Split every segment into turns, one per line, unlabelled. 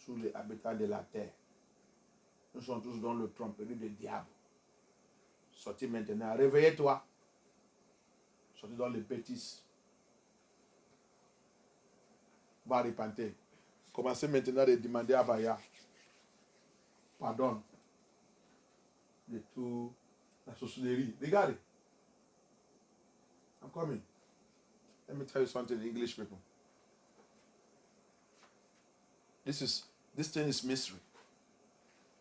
sous les habitants de la terre. Nous sommes tous dans le tromperie du diable. Sortis maintenant, réveillez-toi. Sortez dans les bêtises. Va repentir. Commencez maintenant à demander à Baya pardon de toute la sorcellerie. Regardez. I'm coming. Let me tell you something, English people. This thing is mystery.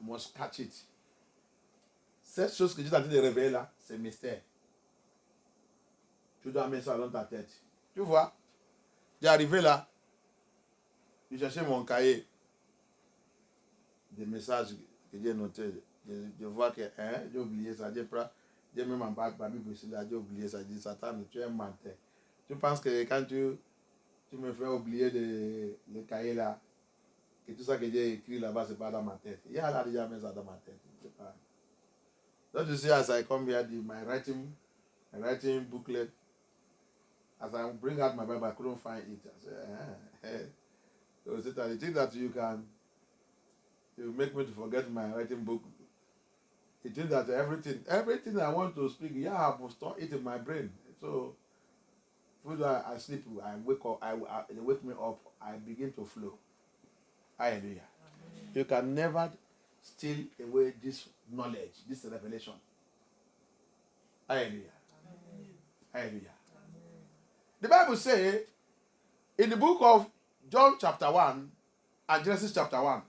You must catch it. Cette chose que Dieu t'a dit de révéler là, c'est mystère. Tu dois mettre ça dans ta tête. Tu vois, j'ai arrivé là, j'ai cherché mon cahier des messages que j'ai notés. Je vois que j'ai oublié ça. J'ai même en bas de ma Bible ici, là, j'ai oublié ça. J'ai dit, Satan, tu es un menteur. Tu penses que quand tu me fais oublier le cahier là, que tout ça que j'ai écrit là-bas, c'est pas dans ma tête. Il y a là déjà mis ça dans ma tête. C'est pas. Don't you see, as I come here, my writing booklet, as I bring out my Bible, I couldn't find it. I said, so Satan, you think that you make me to forget my writing book. You think that everything I want to speak, yeah, I have stored it in my brain. So, when I sleep, I wake up, they wake me up, I begin to flow. Hallelujah. Amen. You can never steal away this knowledge, this revelation. Hallelujah. Amen. Hallelujah. Amen. The Bible says in the book of John chapter 1 and Genesis chapter 1,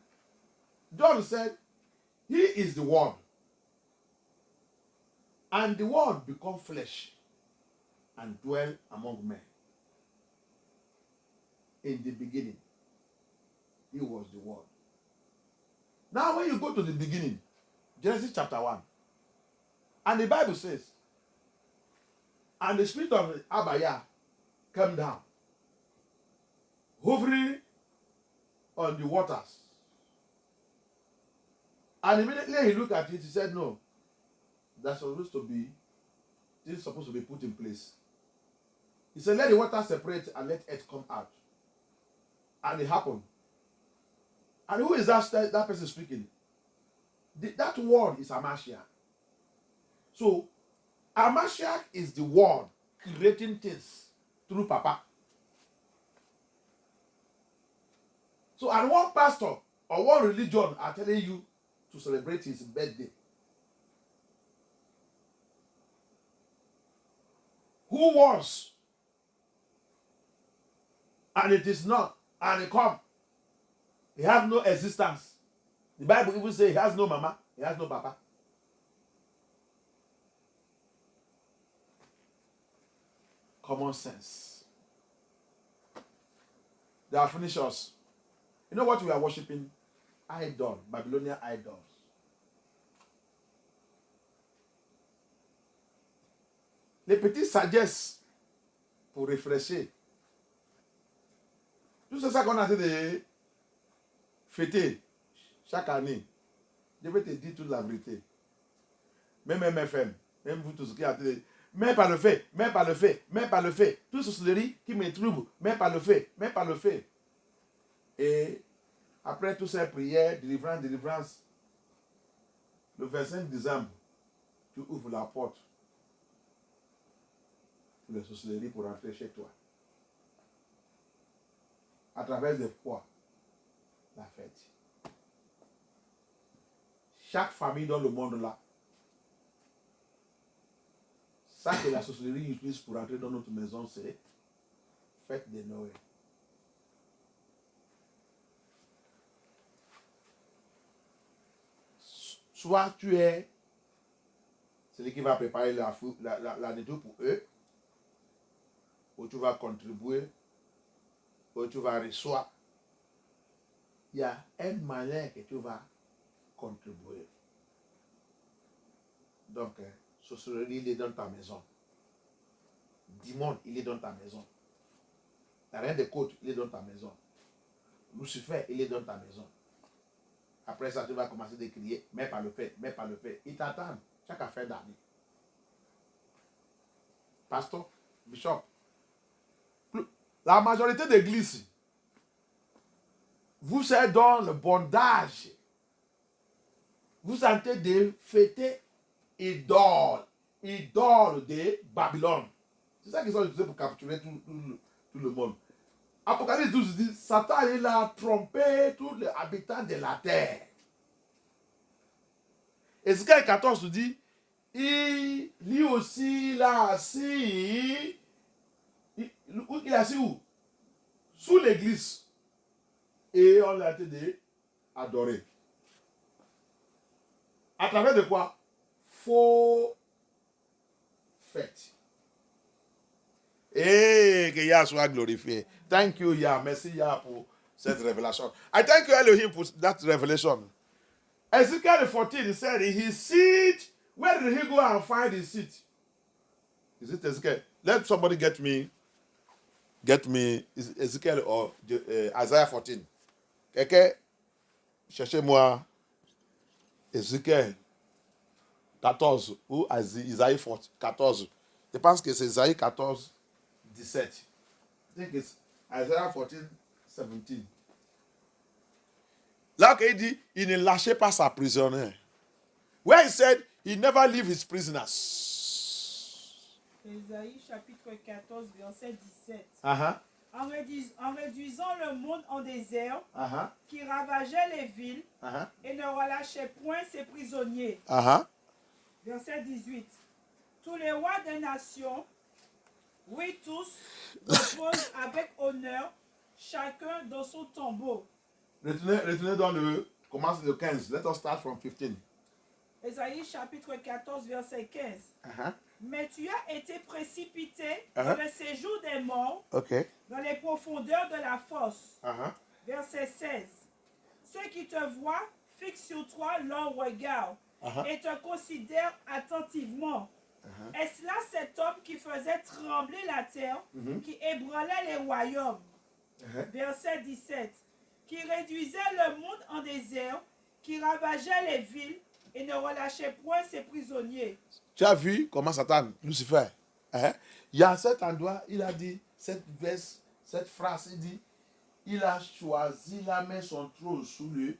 John said, He is the Word. And the Word become flesh and dwell among men. In the beginning, He was the Word. Now when you go to the beginning, Genesis chapter 1, and the Bible says, and the spirit of Abaya came down, hovering on the waters. And immediately he looked at it, he said, no, this is supposed to be put in place. He said, let the water separate and let earth come out. And it happened. And who is that person speaking? That word is Amashiach. So, Amashiach is the word creating things through Papa. So, and one pastor or one religion are telling you to celebrate his birthday. Who was? And it is not. And it come. He has no existence. The Bible even says he has no mama, he has no papa. Common sense. They are finished us. You know what we are worshiping? Idol, Babylonian idols. Les petites sagesses pour réfléchir. Tout c'est ça qu'on a de fêter chaque année. Je vais te dire toute la vérité. Même MFM, même vous tous qui avez mais par le fait, mais par le fait, mais par le fait. Tout ce qui me trouble, mais par le fait, mais par le fait. Et après toutes ces prières, délivrance, le 25 décembre, tu ouvres la porte pour les sorcelleries pour rentrer chez toi. À travers des quoi? La fête. Chaque famille dans le monde là, ça que la sorcellerie utilise pour entrer dans notre maison, c'est fête de Noël. Soit tu es celui qui va préparer la nourriture pour eux, ou tu vas contribuer, ou tu vas recevoir. Il y a une manière que tu vas contribuer. Donc, sorcellerie, il est dans ta maison. Démon, il est dans ta maison. La reine des côtes, il est dans ta maison. Lucifer, il est dans ta maison. Après ça, tu vas commencer à crier, mais pas le fait, mais pas le fait. Ils t'attendent chaque affaire d'année. Pasteur, bishop, la majorité d'églises vous êtes dans le bondage. Vous êtes en train de fêter idole de Babylone. C'est ça qu'ils ont utilisé pour capturer tout le monde. Apocalypse 12 dit, Satan il a trompé tous les habitants de la terre. Ézéchiel 14 dit, lui aussi il a assis, il a assis où? Sous l'église. Et on l'a été adoré. À travers de quoi? Faux fêtes. Et que Yah soit glorifié. Thank you, Yah. Merci, Yah, pour cette révélation. I thank you, Elohim, for that revelation. Ezekiel 14 said, his seat, where did he go and find his seat? Is it Ezekiel? Let somebody get me Ezekiel or Isaiah 14. Quelqu'un, cherchez-moi Ezekiel 14 ou Isaïe 14. Je pense que c'est Isaïe 14, 17. I think it's Isaiah 14, 17. Là, il dit, il ne lâchait pas sa prisonnière. Where he said, he never leave his prisoners.
Isaïe chapitre 14, verset 17.
Uh-huh.
En réduisant le monde en désert,
Uh-huh.
qui ravageait les villes
Uh-huh.
et ne relâchait point ses prisonniers.
Uh-huh.
Verset 18. Tous les rois des nations, oui tous, reposent avec honneur, chacun dans son tombeau.
Retenez dans commence le 15. Let us start from 15.
Ésaïe chapitre 14, verset 15.
Uh-huh.
Mais tu as été précipité
Uh-huh.
dans le séjour des morts,
Okay.
dans les profondeurs de la fosse.
Uh-huh.
Verset 16. Ceux qui te voient fixent sur toi leur regard
Uh-huh.
et te considèrent attentivement.
Uh-huh.
Est-ce là cet homme qui faisait trembler la terre,
Mhm.
qui ébranlait les royaumes?
Uh-huh.
Verset 17. Qui réduisait le monde en désert, qui ravageait les villes et ne relâchait point ses prisonniers.
Tu as vu comment Satan, Lucifer, il y a cet endroit, il a dit, cette phrase, il dit, il a choisi la main son trône sous le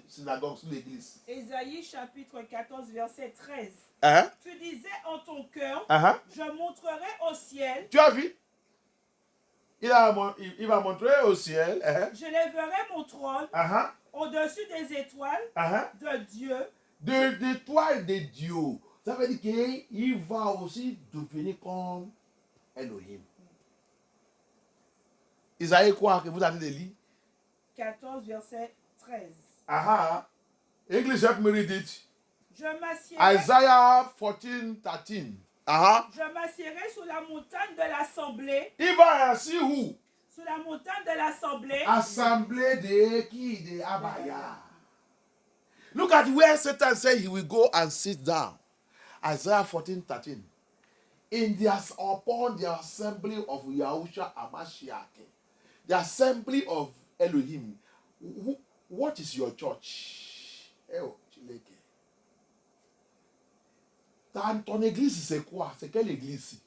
synagogue, sous l'église.
Ésaïe chapitre 14, verset 13.
Uh-huh.
Tu disais en ton cœur,
Uh-huh.
je montrerai au ciel,
Tu as vu? Il va montrer au ciel. Uh-huh.
je lèverai mon trône
Uh-huh.
au-dessus des étoiles
Uh-huh.
de Dieu.
D'étoiles de Dieu. Ça veut dire qu'il va aussi devenir comme Elohim. Isaïe quoi que vous avez lu?
14, verset 13.
Aha. English help me read it.
Je m'assiérai,
Isaiah 14, 13. Aha.
je m'assiérai sur la montagne de l'assemblée,
Il va assis où?
sur la montagne de l'assemblée,
Assemblée de qui? De Abaya. Look at where Satan said he will go and sit down. Isaiah 14, 13. Upon the assembly of Yahusha Amashiach, the assembly of Elohim. What is your church? Ton église, c'est quoi? C'est quelle église?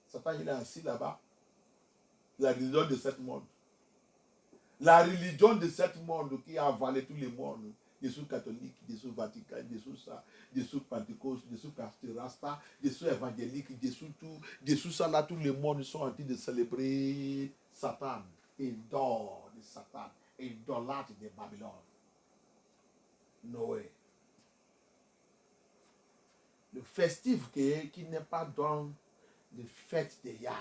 Satan, il est assis là-bas. La religion de ce monde. La religion de ce monde qui a avalé tous les mondes. Des sous catholiques, des sous Vatican, des sous ça, des sous Pentecôte, des sous Rasta, des sous évangéliques, des sous tout, des sous ça là, tous les mondes sont en train de célébrer Satan. Idole de Satan. Idolâtre de Babylone. Noé. Le festif qui n'est pas dans le fête de Yah.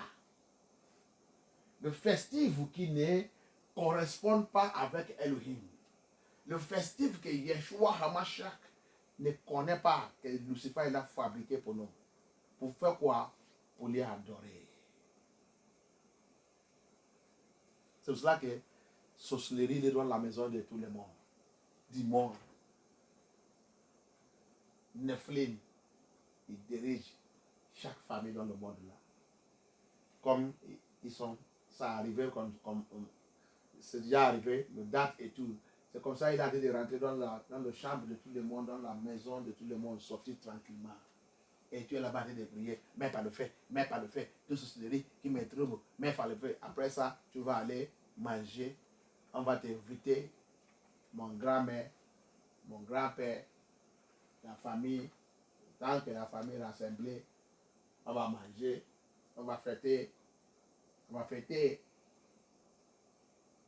Le festif qui ne correspond pas avec Elohim. Le festif que Yeshua HaMashiach ne connaît pas, que Lucifer il a fabriqué pour nous. Pour faire quoi? Pour les adorer. C'est pour cela que sorcellerie est dans la maison de tout le monde. Du monde. Nephilim, il dirige chaque famille dans le monde là. Comme ils sont, ça arrivé comme c'est déjà arrivé, le date et tout. C'est comme ça qu'il a dit de rentrer dans le chambre de tout le monde, dans la maison de tout le monde, sortir tranquillement. Et tu es là-bas en train de prier, mais pas le fait, tout ceci qui me trouve, mais pas le fait. Après ça, tu vas aller manger, on va t'inviter, mon grand-mère, mon grand-père, la famille, tant que la famille est rassemblée, on va manger, on va fêter,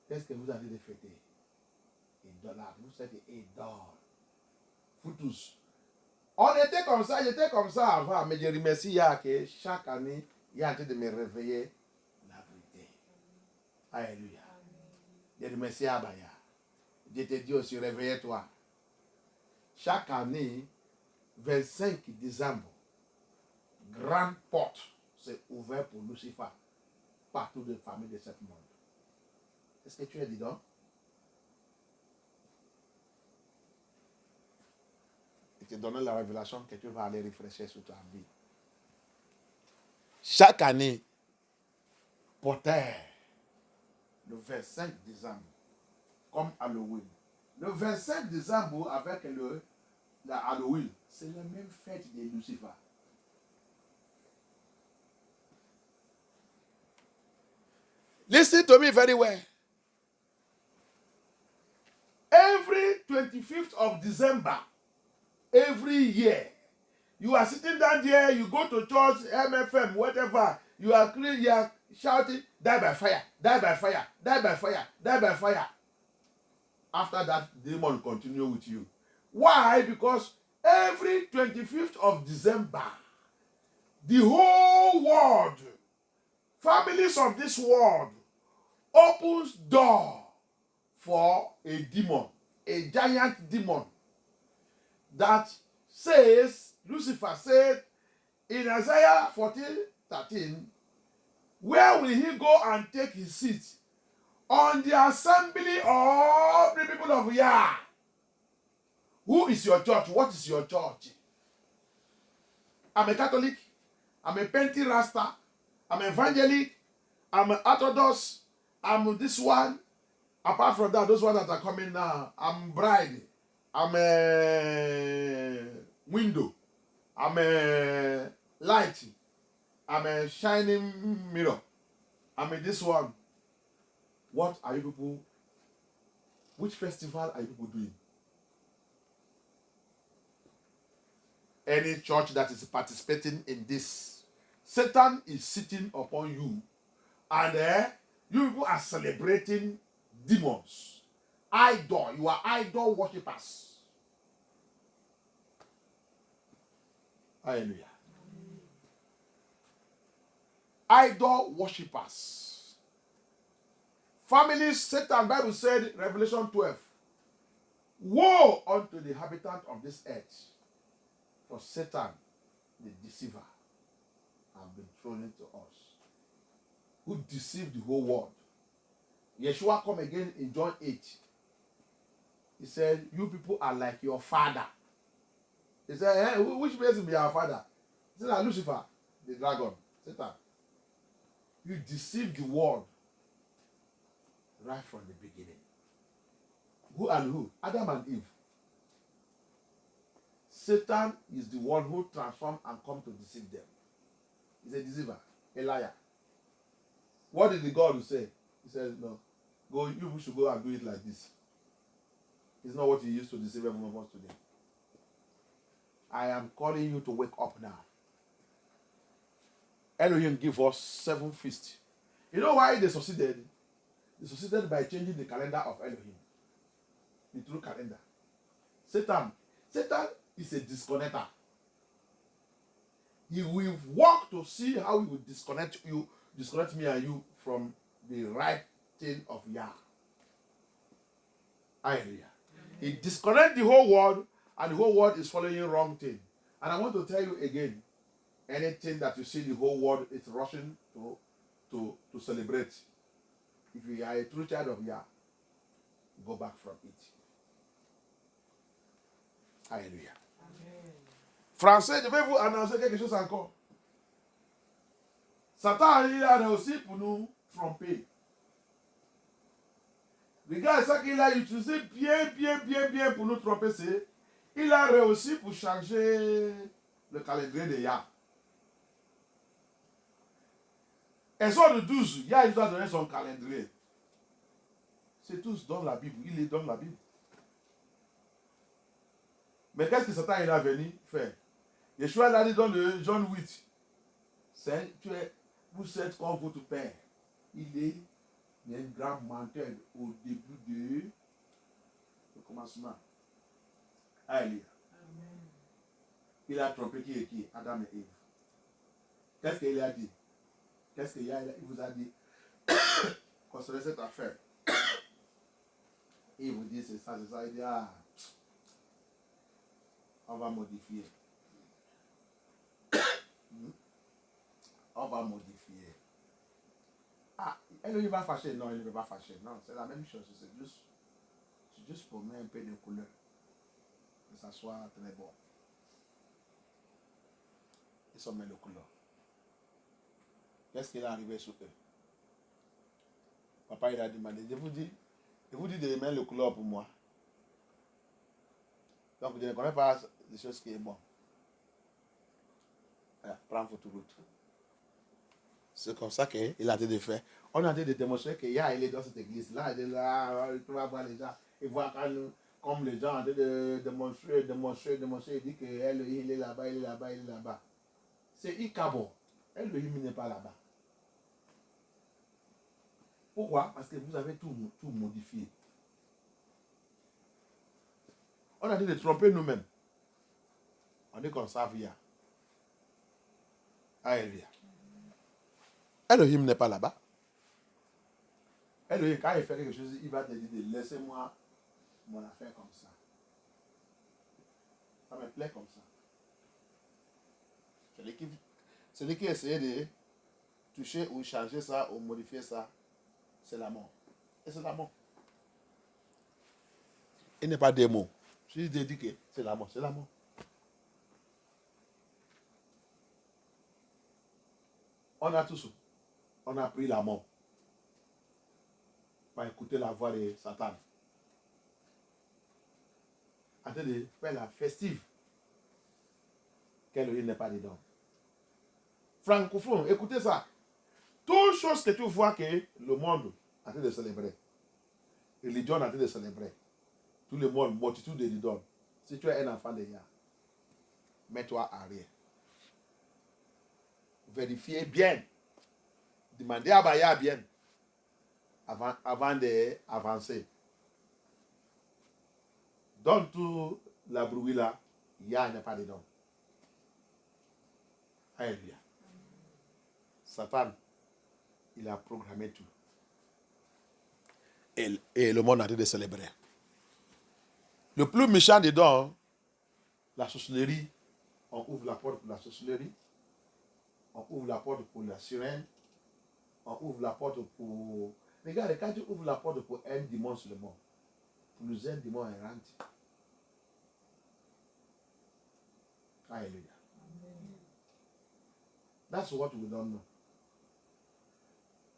Qu'est-ce que vous avez de fêter? Idolâtre, vous êtes idoles. Vous tous. On était comme ça, j'étais comme ça avant, mais je remercie Yah que chaque année, il est en train de me réveiller la vérité. Alléluia. Je remercie Abaya. Je te dis aussi, réveille-toi. Chaque année, 25 décembre, grande porte s'est ouverte pour Lucifer, partout de famille de ce monde. Est-ce que tu es dedans? Il te donne la révélation que tu vas aller réfléchir sur ta vie. Chaque année, porteur, le 25 décembre, comme Halloween. Le 25 décembre avec la Halloween, c'est la même fête de Lucifer. Listen to me very well. Every 25th of December, every year, you are sitting down there, you go to church, MFM, whatever, you are shouting, die by fire, die by fire, die by fire, die by fire. After that, demon continue with you. Why? Because every 25th of December, the whole world, families of this world, opens door for a demon, a giant demon that says, Lucifer said in Isaiah 14:13, where will he go and take his seat? On the assembly of the people of Yah. Who is your church? What is your church? I'm a Catholic. I'm a Pentecostal. I'm evangelic. I'm an Orthodox. I'm this one. Apart from that, those ones that are coming now, I'm bride. I'm a window. I'm a light. I'm a shining mirror. I'm a this one. What are you people? Which festival are you people doing? Any church that is participating in this, Satan is sitting upon you, and you people are celebrating demons. Idol, you are idol worshippers. Hallelujah. Idol worshippers. Families, Satan, Bible said, Revelation 12, woe unto the inhabitant of this earth, for Satan, the deceiver, has been thrown into us, who deceived the whole world. Yeshua come again in John 8. He said, you people are like your father. He said, which person be our father? He said, Lucifer, the dragon, Satan. You deceived the world right from the beginning. Who and who? Adam and Eve. Satan is the one who transformed and come to deceive them. He's a deceiver, a liar. What did the God say? He said, no, go, you should go and do it like this. It's not what he used to deceive everyone of us today. I am calling you to wake up now. Elohim give us 7 feasts. You know why they succeeded? They succeeded by changing the calendar of Elohim. The true calendar. Satan is a disconnector. He will work to see how he will disconnect me and you from the right thing of Yah. Hallelujah. He disconnects the whole world, and the whole world is following the wrong thing. And I want to tell you again, anything that you see the whole world is rushing to celebrate, if you are a true child of Yah, go back from it. Alléluia. Amen. Français, je vais vous annoncer quelque chose encore. Satan, il a réussi pour nous tromper. Regarde ça qu'il a utilisé bien pour nous tromper. Il a réussi pour changer le calendrier de Yah. Exode 12, Yah il doit donner son calendrier. C'est tous dans la Bible. Il est dans la Bible. Mais qu'est-ce que Satan il a venu faire? Yeshua l'a dit dans le John 8. Vous êtes comme votre père. Il est un grand menteur au début du commencement. Alléluia. Il a trompé qui et qui? Adam et Ève. Qu'est-ce qu'il a dit? Qu'est-ce qu'il vous a dit concernant cette affaire? Il vous dit c'est ça, c'est ça. Il dit on va modifier. On va modifier. Il va fâcher. Non, il ne va pas fâcher. Non, c'est la même chose. C'est juste pour mettre un peu de couleur. Que ça soit très bon. Ils ont mis le couleur. Qu'est-ce qui est arrivé sur eux? Papa, il a demandé, je vous dis de mettre le couleur pour moi. Donc, je ne connais pas des choses qui sont bonnes. Prends votre route. C'est comme ça qu'il a été de faire. On a été de démontrer qu'il est dans cette église-là. Il est là, tu vas voir les gens. Il voit comme les gens ont été de démontrer. Il dit que Elohim, il est là-bas, il est là-bas, il est là-bas. C'est Ikabo. Elohim n'est pas là-bas. Pourquoi? Parce que vous avez tout modifié. On a dit de tromper nous-mêmes. On dit qu'on s'avia. Alléluia. Elohim n'est pas là-bas. Elohim, quand il fait quelque chose, il va te dire, laissez-moi mon affaire comme ça. Ça me plaît comme ça. Celui qui essaie de toucher ou changer ça ou modifier ça, c'est la mort. Et c'est la mort. Il n'est pas des mots. Si je dis que c'est la mort, c'est la mort. On a pris la mort. Pour écouter la voix de Satan. En train de faire la festive. Qu'Elohim n'est pas dedans. Francophone, écoutez ça. Toutes choses que tu vois que le monde est en train de célébrer. Religion est en train de célébrer. Tout le monde, multitude de religions. Si tu es un enfant de Yah, mets-toi à rien. Vérifiez bien. Demandez à Baya bien. Avant d'avancer. Dans tout la bruit là, Yah n'est pas dedans. Alléluia. Satan, il a programmé tout. Et le monde a été de célébrer. Le plus méchant dedans, la sorcellerie, on ouvre la porte pour la sorcellerie, on ouvre la porte pour la sirène, on ouvre la porte pour... Regarde, quand tu ouvres la porte pour un démon sur le monde, plus un démon errant. Alléluia. That's what we don't know.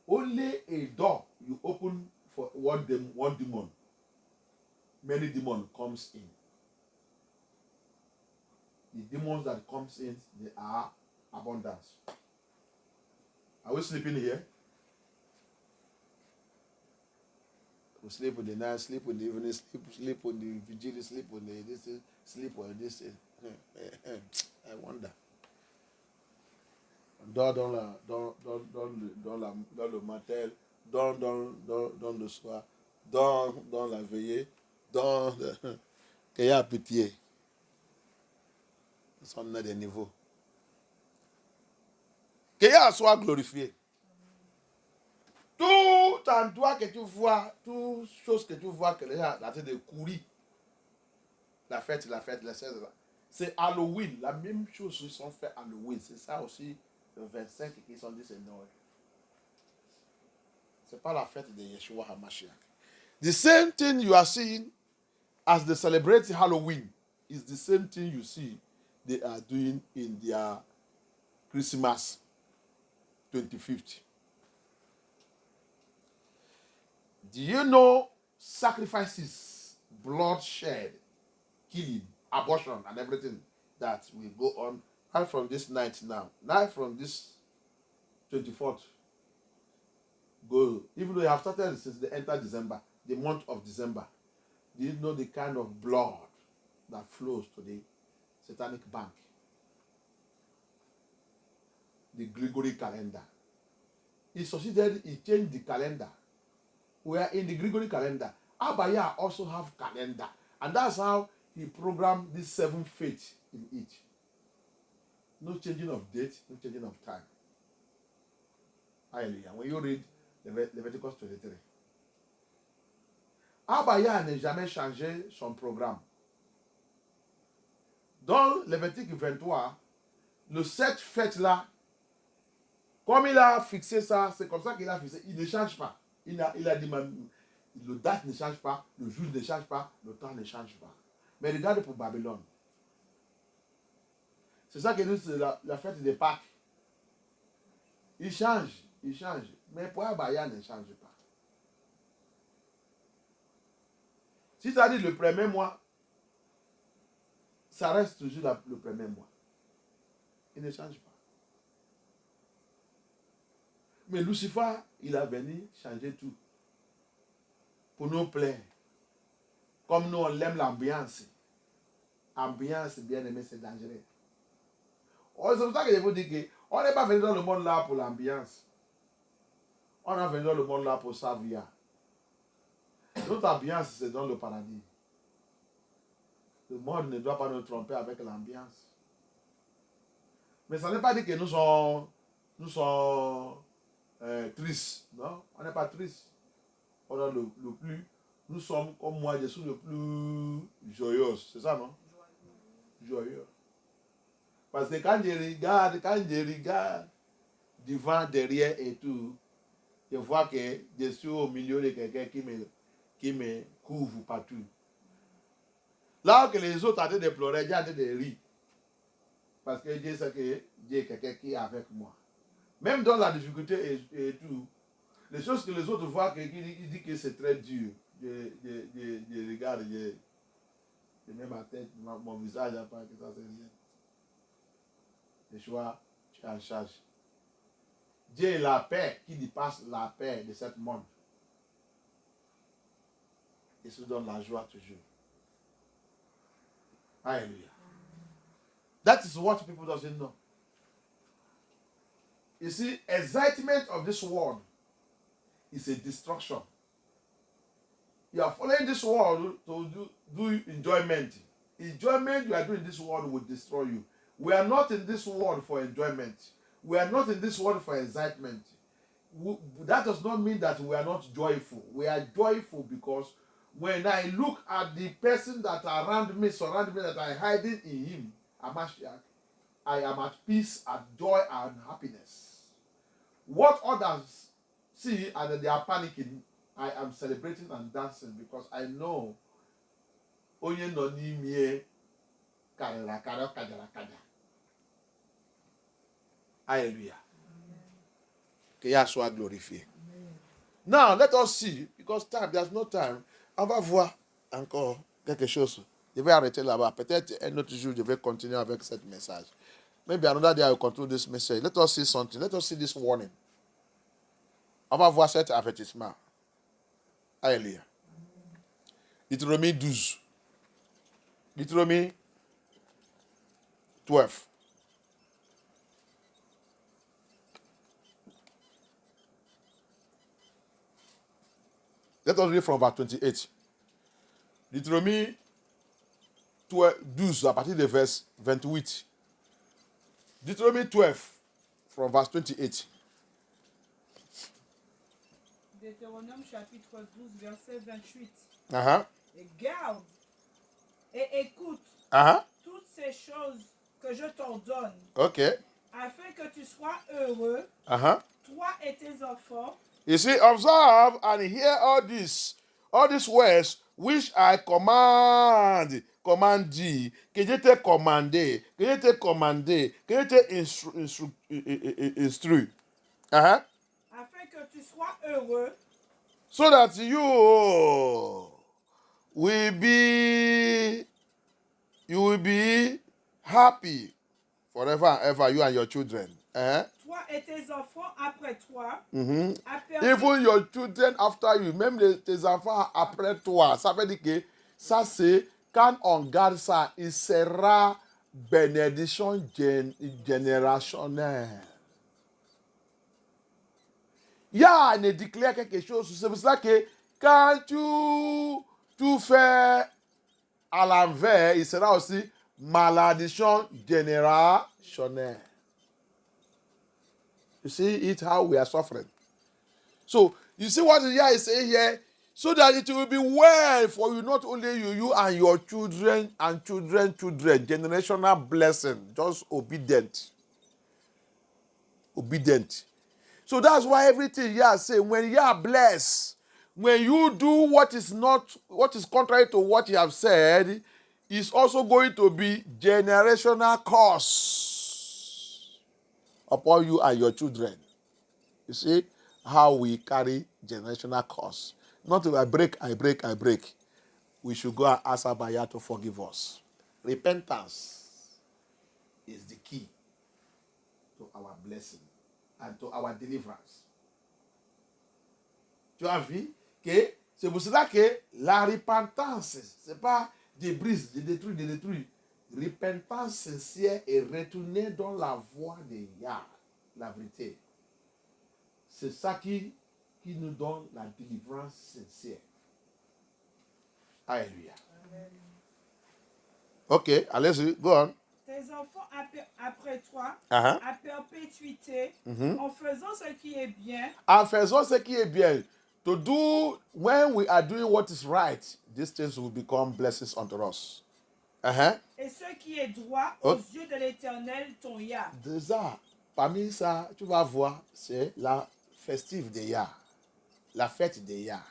Only a door you open for one demon. Many demons comes in. The demons that comes in, they are abundance. Are we sleeping here? We sleep in the night, sleep in the evening, sleep on the vigil, sleep on the this, sleep on this. I wonder. Dors dans le matin, dors dans le soir, dors dans la veillée, dors qu'il y a pitié. On a des niveaux. Que Yah soit glorifié. Tout endroit que tu vois, toute chose que tu vois que les gens ont de courir, la fête, c'est Halloween. La même chose ils sont fait Halloween. C'est ça aussi, le 25 qui sont dit c'est Noël. Ce n'est pas la fête de Yeshua HaMashiach. The same thing you are seeing as they celebrate Halloween is the same thing you see they are doing in their Christmas 2050. Do you know sacrifices, bloodshed, killing, abortion, and everything that will go on Night from this night now. Night from this 24th. Go. Even though you have started since the enter December, the month of December, do you know the kind of blood that flows to the satanic bank? The Gregory calendar. He succeeded, he changed the calendar. Where in the Gregory calendar, Abaya also have calendar. And that's how he programmed these 7 faiths in it. No changing of date, no changing of time. Hallelujah. When you read Leviticus 23. Abaya n'a jamais changé son programme. Dans Lévitique 23, le 7 fêtes-là, comme il a fixé ça, c'est comme ça qu'il a fixé. Il ne change pas. Il a dit, le date ne change pas, le jour ne change pas, le temps ne change pas. Mais regarde pour Babylone. C'est ça que nous, c'est la fête des Pâques. Il change. Mais pour Abaya ne change pas. Si tu as dit le premier mois, ça reste toujours le premier mois. Il ne change pas. Mais Lucifer, il a venu changer tout. Pour nous plaire. Comme nous, on aime l'ambiance. Ambiance, bien aimé, c'est dangereux. C'est pour ça que je vous dis qu'on n'est pas venu dans le monde là pour l'ambiance. On est venu dans le monde là pour sa vie. Notre ambiance, c'est dans le paradis. Le monde ne doit pas nous tromper avec l'ambiance. Mais ça ne veut pas dire que nous sommes tristes. Non, on n'est pas tristes. On est le plus. Nous sommes, comme moi, je suis le plus joyeux. C'est ça, non? Joyeux. Parce que quand je regarde devant, derrière et tout, je vois que je suis au milieu de quelqu'un qui me couvre partout. Là que les autres arrêtent de pleurer, j'ai arrêté de rire. Parce que Dieu sait que Dieu est quelqu'un qui est avec moi. Même dans la difficulté et tout, les choses que les autres voient, qu'il dit que c'est très dur. Je regarde, je mets ma tête, mon visage à part que ça c'est rien. Le choix, tu es en charge. Dieu est la paix qui dépasse la paix de ce monde. Et se donne la joie toujours. Hallelujah. That is what people doesn't know. You see, excitement of this world is a destruction. You are following this world to do enjoyment. Enjoyment you are doing in this world will destroy you. We are not in this world for enjoyment. We are not in this world for excitement. That does not mean that we are not joyful. We are joyful because when I look at the person that around me, surround me, that I hiding in him, I am at peace, at joy, and happiness. What others see and they are panicking, I am celebrating and dancing because I know onye no n'ime karịrị akarị kajara kaja. Hallelujah. Que Yah soit glorifié. Now, let us see, because time, there's no time. On va voir encore quelque chose. Je vais arrêter là-bas. Peut-être un autre jour, je vais continuer avec ce message. Maybe another day I will conclude this message. Let us see something. Let us see this warning. On va voir cet avertissement. Alléluia. Deutéronomie 12. Deutéronomie 12. Let us read from verse 28. Deutéronomie 12, à partir de verse 28. Deutéronomie 12, from verse 28.
Deutéronome chapitre 12, verset 28.
Uh-huh.
Et garde et écoute
Uh-huh.
toutes ces choses que je t'ordonne,
Okay.
afin que tu sois heureux,
Uh-huh.
toi et tes enfants,
You see, observe and hear all these words which I command thee, que je t'ai commandé, que je t'ai commandé, que je t'ai instruit. Uh-huh.
afin que tu sois heureux,
So that you will be happy forever and ever, you and your children.
Toi et tes enfants après toi,
Mhm.
à perpétuité.
Even your children after you, même tes enfants après toi. Ça veut dire que ça c'est, quand on garde ça, il sera bénédiction générationnelle. Yah ne déclare quelque chose. C'est pour ça que quand tu fais à l'envers, il sera aussi malédiction générationnelle. You see it how we are suffering. So, you see what Yah is saying here? So that it will be well for you, not only you and your children and children, generational blessing, just obedient. Obedient. So that's why everything Yah say, when Yah bless, when you do what is contrary to what you have said, is also going to be generational curse upon you and your children. You see how we carry generational curse. Not if I break. We should go and ask Abaya to forgive us. Repentance is the key to our blessing and to our deliverance. Tu as vu que c'est pour cela que la repentance, c'est pas de brise, de détruire. Repentance sincère et retourner dans la voie de Yah, la vérité. C'est ça qui nous donne la délivrance sincère. Alléluia. Ok, allez-y, go on.
Tes enfants après toi,
Uh-huh.
à perpétuité, en faisant ce qui est bien.
En faisant ce qui est bien. To do, when we are doing what is right, these things will become blessings unto us. Uh-huh.
Et ce qui est droit aux yeux de l'Éternel, ton Yah.
Déjà, parmi ça, tu vas voir, c'est la festive de Yah. La fête de Yah.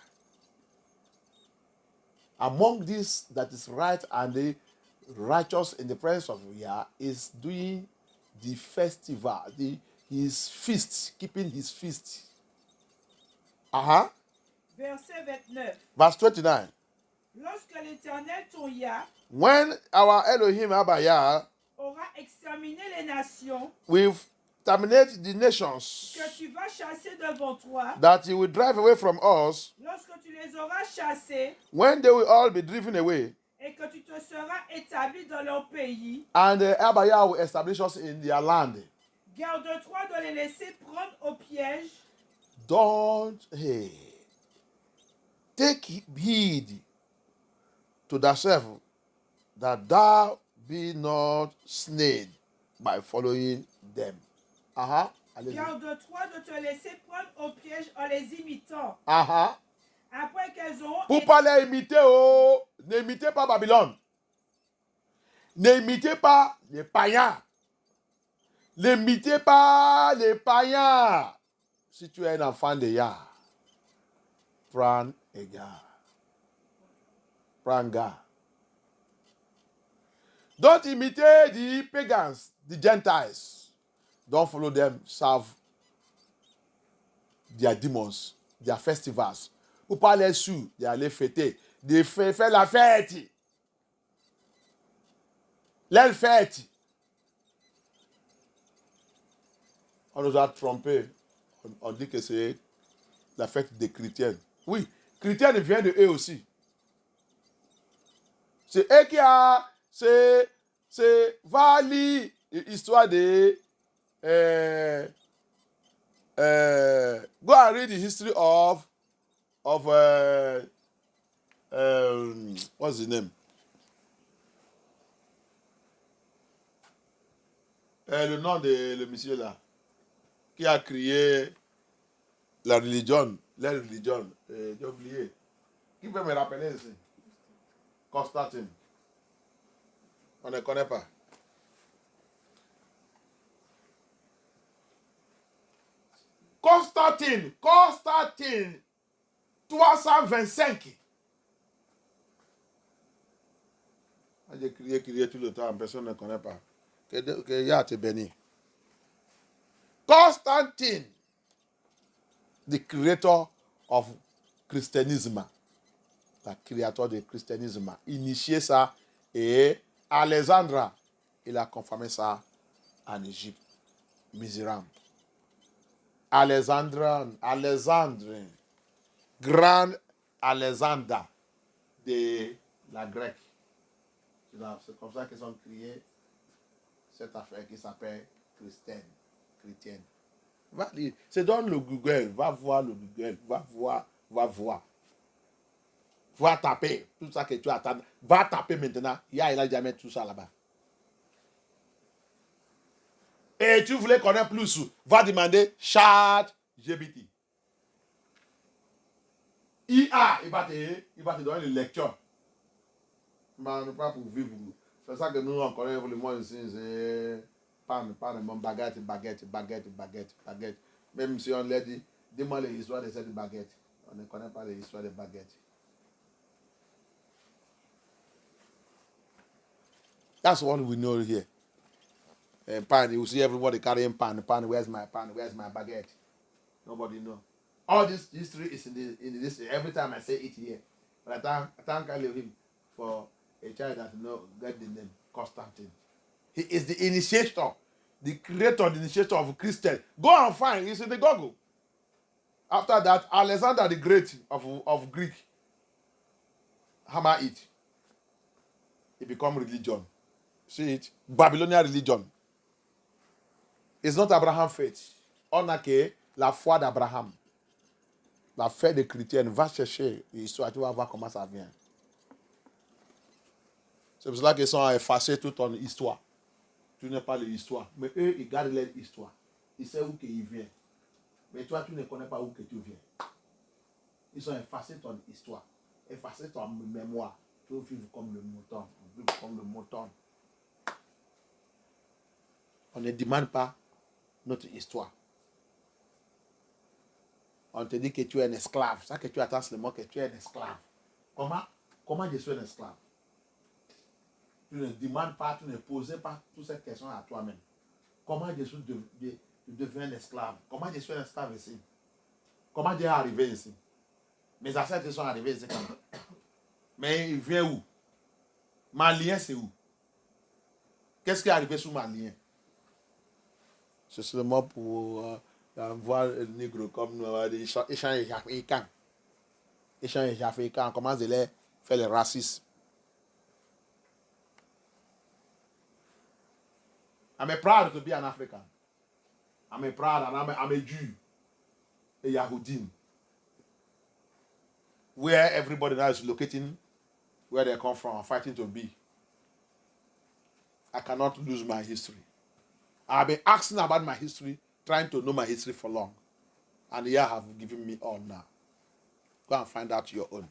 Among this that is right and the righteous in the presence of Yah is doing the festival, his feast, keeping his feast. Uh-huh.
Verset 29.
Verse 29.
Lorsque l'Éternel, ton Yah,
when our Elohim Abaya
aura exterminé les nations,
will terminate the nations
que tu vas chasser devant toi,
that he will drive away from us,
lorsque tu les auras chassés,
when they will all be driven away,
et que tu te seras établi dans leur pays,
and Abaya will establish us in their land.
Garde-toi de les laisser prendre au piège.
Don't take heed to thyself that thou be not snared by following them. Uh-huh.
Garde-toi de te laisser prendre au piège en les imitant.
Uh-huh.
Après qu'elles auront
Pour pas les imiter, n'imitez pas Babylone. N'imitez pas les païens. N'imitez pas les païens. Si tu es un enfant de Yah, prends égard. Prends garde. Don't imitate the pagans, the Gentiles. Don't follow them, serve their demons, their festivals. Ou pas les sous, de aller fêter. De faire la fête. Les fêtes. On nous a trompés. On dit que c'est la fête des chrétiens. Oui, chrétiens viennent de eux aussi. C'est eux qui a... C'est Vali, histoire de... go and read the history of what's the name? Le nom de le monsieur là, qui a créé la religion, j'ai oublié. Qui peut me rappeler ici? Constantine. On ne connaît pas. Constantine, 325. J'ai crié tout le temps, personne ne connaît pas. Que Yah te bénisse. Constantine, the creator of christianisme, la créateur du christianisme, initié ça, et Alexandre, il a confirmé ça en Égypte. Misérable. Alexandre, grand Alexandre de la Grecque. C'est comme ça qu'ils ont créé cette affaire qui s'appelle chrétienne. Va lire. C'est dans le Google. Va voir le Google. Va voir. Va taper. Tout ça que tu attends. Va taper maintenant. Il a jamais tout ça là-bas. Et tu voulais connaître plus. Va demander ChatGPT. IA, il va te donner une lecture. Mais pas pour vivre. C'est ça que nous, on connaît le monde ici. C'est pas de baguette. Même si on l'a dit, dis-moi l'histoire de cette baguette. On ne connaît pas l'histoire des baguettes. That's what we know here. And pan, you see everybody carrying pan. Where's my pan? Where's my baguette? Nobody know. All this history is in this. Every time I say it here, but I thank him for a child that get the name Constantine. He is the initiator, the creator, the initiator of Christian. Go and find. It's in the Google. After that, Alexander the Great of Greek hammer it. It become religion. See it? Babylonian religion. It's not Abraham faith. On a que la foi d'Abraham. La foi des chrétiens. Va chercher l'histoire. Tu vas voir comment ça vient. C'est pour cela qu'ils sont effacés toute ton histoire. Tu n'as pas l'histoire. Mais eux, ils gardent leur histoire. Ils savent où ils viennent. Mais toi, tu ne connais pas où que tu viens. Ils ont effacé ton histoire. Effacé ton mémoire. Tu vives comme le mouton. On ne demande pas notre histoire. On te dit que tu es un esclave. Ça que tu attends seulement que tu es un esclave. Comment je suis un esclave? Tu ne demandes pas, tu ne poses pas toutes ces questions à toi-même. Comment je deviens un esclave? Comment je suis un esclave ici? Comment j'ai arrivé ici? Mes ancêtres sont arrivés ici quand même. Mais il vient où? Malien, c'est où? Qu'est-ce qui est arrivé sur Malien? C'est seulement pour voir un nègre comme nous, échange africain. Échange africain, on commence à faire le racisme. I'm proud to be an African. I'm proud and I'm a Jew, a Yahudim. Where everybody now is locating where they come from and fighting to be. I cannot lose my history. I've been asking about my history, trying to know my history for long. And here have given me all now. Go and find out your own.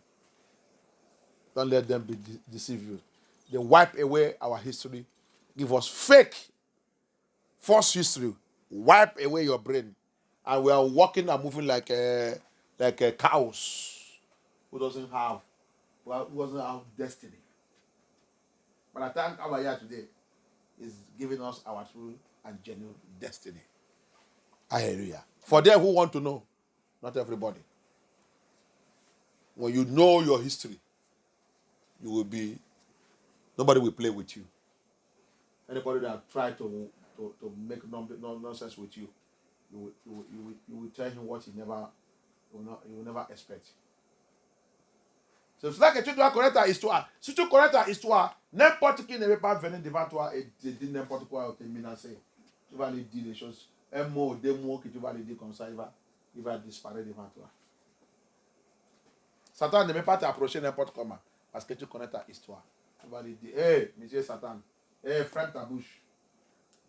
Don't let them deceive you. They wipe away our history, give us fake, false history, wipe away your brain. And we are walking and moving like a cows who doesn't have destiny. But I thank our here today is giving us our true and genuine destiny. Hallelujah. For them who want to know, not everybody. When you know your history, nobody will play with you. Anybody that try to make nonsense with you, you will tell him what he will never expect. C'est pour cela que tu dois connaître ta histoire. Si tu connais ta histoire, n'importe qui ne veut pas venir devant toi et te dire n'importe quoi ou te menacer. Tu vas lui dire les choses. Un mot, deux mots que tu vas lui dire comme ça, il va disparaître devant toi. Satan ne veut pas t'approcher n'importe comment parce que tu connais ta histoire. Tu vas lui dire, hé, monsieur Satan, hé, ferme ta bouche.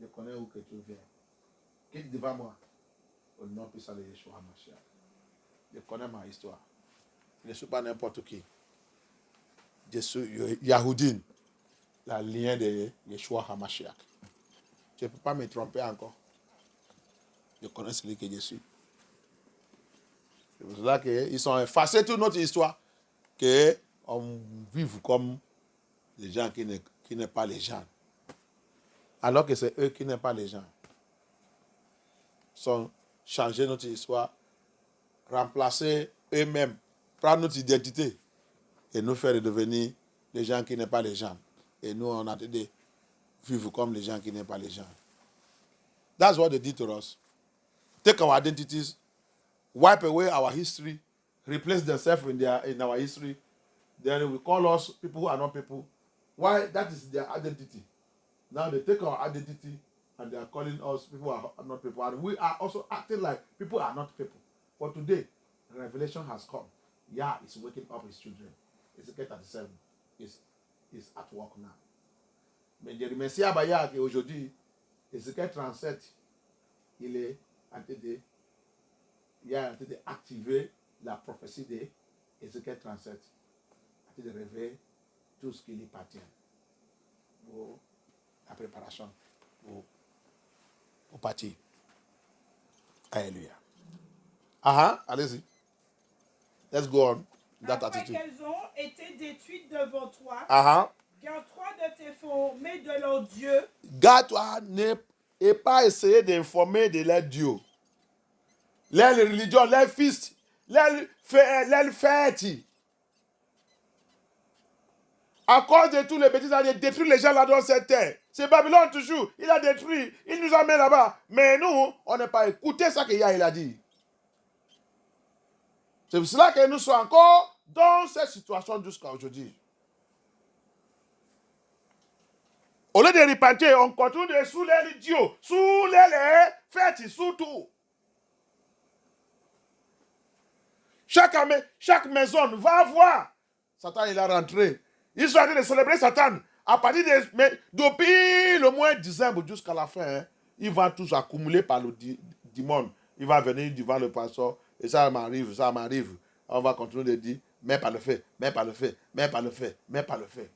Je connais où que tu viens. Quitte devant moi. Au nom puissant de Yeshua Mashiach. Je connais ma histoire. Je ne suis pas n'importe qui. Je suis Yahoudin, la lignée de Yeshua HaMashiach. Tu ne peux pas me tromper encore. Je connais celui que je suis. C'est pour cela qu'ils sont effacés toute notre histoire, qu'on vive comme les gens qui n'est pas les gens. Alors que c'est eux qui n'est pas les gens. Ils sont changés notre histoire, remplacer eux-mêmes, prendre notre identité et nous faire devenir les gens qui n'est pas les gens. Et nous, on a de vivre comme les gens qui n'est pas les gens. That's what they did to us. Take our identities, wipe away our history, replace themselves in our history. Then we call us people who are not people. Why? That is their identity. Now they take our identity and they are calling us people who are not people. And we are also acting like people are not people. For today, revelation has come. Yah is waking up his children. Ezekiel 37 is at work now. Mais je remercie Abaya qu'aujourd'hui, Ezekiel 37, il est en train d'activer la prophétie de Ezekiel 37, en train de révéler tout ce qui lui appartient pour la préparation pour partir. Alléluia. Allez-y. Let's go on. That
Après
attitude.
qu'elles ont été détruites devant toi, garde-toi de t'informer de leur Dieu.
Garde-toi et pas essayer d'informer de leur Dieu. Leur religion, leur fils, leur fête. À cause de tous les bêtises, il a détruit les gens là dans cette terre. C'est Babylone toujours. Il a détruit. Il nous emmène là-bas. Mais nous, on n'a pas écouté ça qu'il a dit. C'est pour cela que nous sommes encore dans cette situation jusqu'à aujourd'hui. Au lieu de repentir, on continue de sous les dieux, sous les fêtes, sous tout. Chaque maison va voir. Satan, il est rentré. Ils sont en train de célébrer Satan. À partir depuis le mois de décembre jusqu'à la fin, hein, ils vont tous accumuler par le dimanche. Il va venir devant le pasteur. Et ça m'arrive, ça m'arrive. On va continuer de dire, mais pas le fait, mais pas le fait, mais pas le fait, mais pas le fait.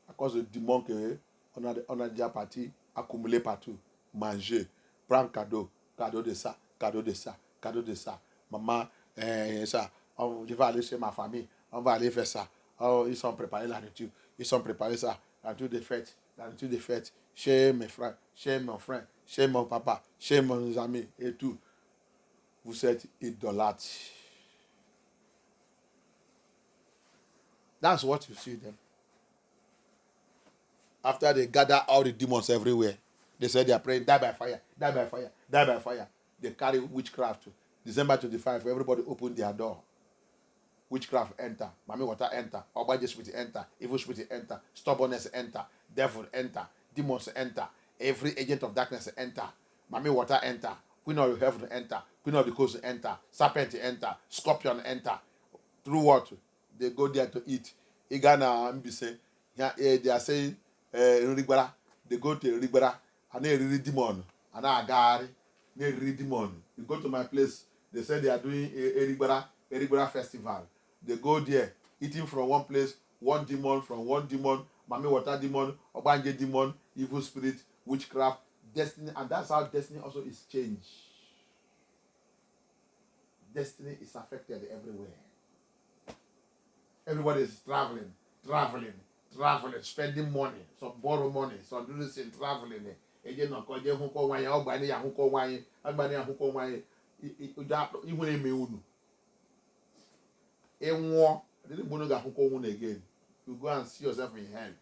À cause du dimanche, on a déjà parti, accumuler partout, manger, prendre cadeau de ça, cadeau de ça, cadeau de ça. Maman, ça, je vais aller chez ma famille, on va aller faire ça. Oh, ils sont préparés la nourriture, ils sont préparés ça, la nourriture des fêtes, chez mes frères, chez mon frère, chez mon papa, chez mes amis et tout. Vous êtes idolâtres. That's what you see them. After they gather all the demons everywhere, they say they are praying, die by fire, die by fire, die by fire. They carry witchcraft. December 25, everybody open their door. Witchcraft enter, Mami water enter, Obaje spirit enter, evil spirit enter, stubbornness enter, devil enter, demons enter, every agent of darkness enter, Mami water enter, queen of heaven enter, queen of the coast enter, serpent enter, scorpion enter. Through what? They go there to eat. Igana Mbise, they are saying, Rigbara, they go to Rigbara, and they read demon, and I gari, they read demon. You go to my place, they say they are doing a Rigbara festival. They go there, eating from one place, one demon from one demon, Mami water demon, Obanje demon, evil spirit, witchcraft, destiny, and that's how destiny also is changed. Destiny is affected everywhere. Everybody is traveling, spending money, some borrow money, some do this in traveling. Again, no call you who why you buy who call why agbani who why even a meunu. A war, didn't want to go again. You go and see yourself in hell.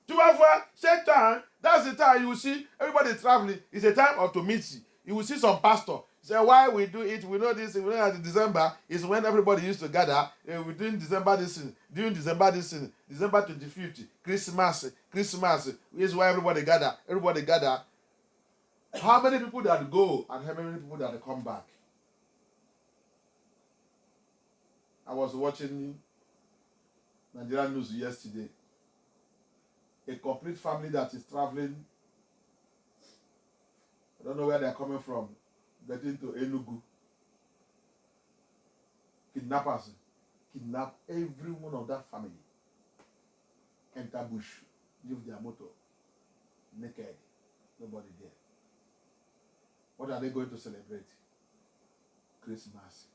To have Satan, that's the time you will see everybody traveling. It's a time of to meet you. You will see some pastor say, why we do it, we know this, we know that December is when everybody used to gather. We're doing December this thing, December 25th, Christmas is why everybody gather. How many people that go and how many people that come back? I was watching Nigerian news yesterday. A complete family that is traveling. I don't know where they're coming from. Getting to Enugu. Kidnappers kidnap every one of that family. Enter bush. Leave their motor. Naked. Nobody there. What are they going to celebrate? Christmas.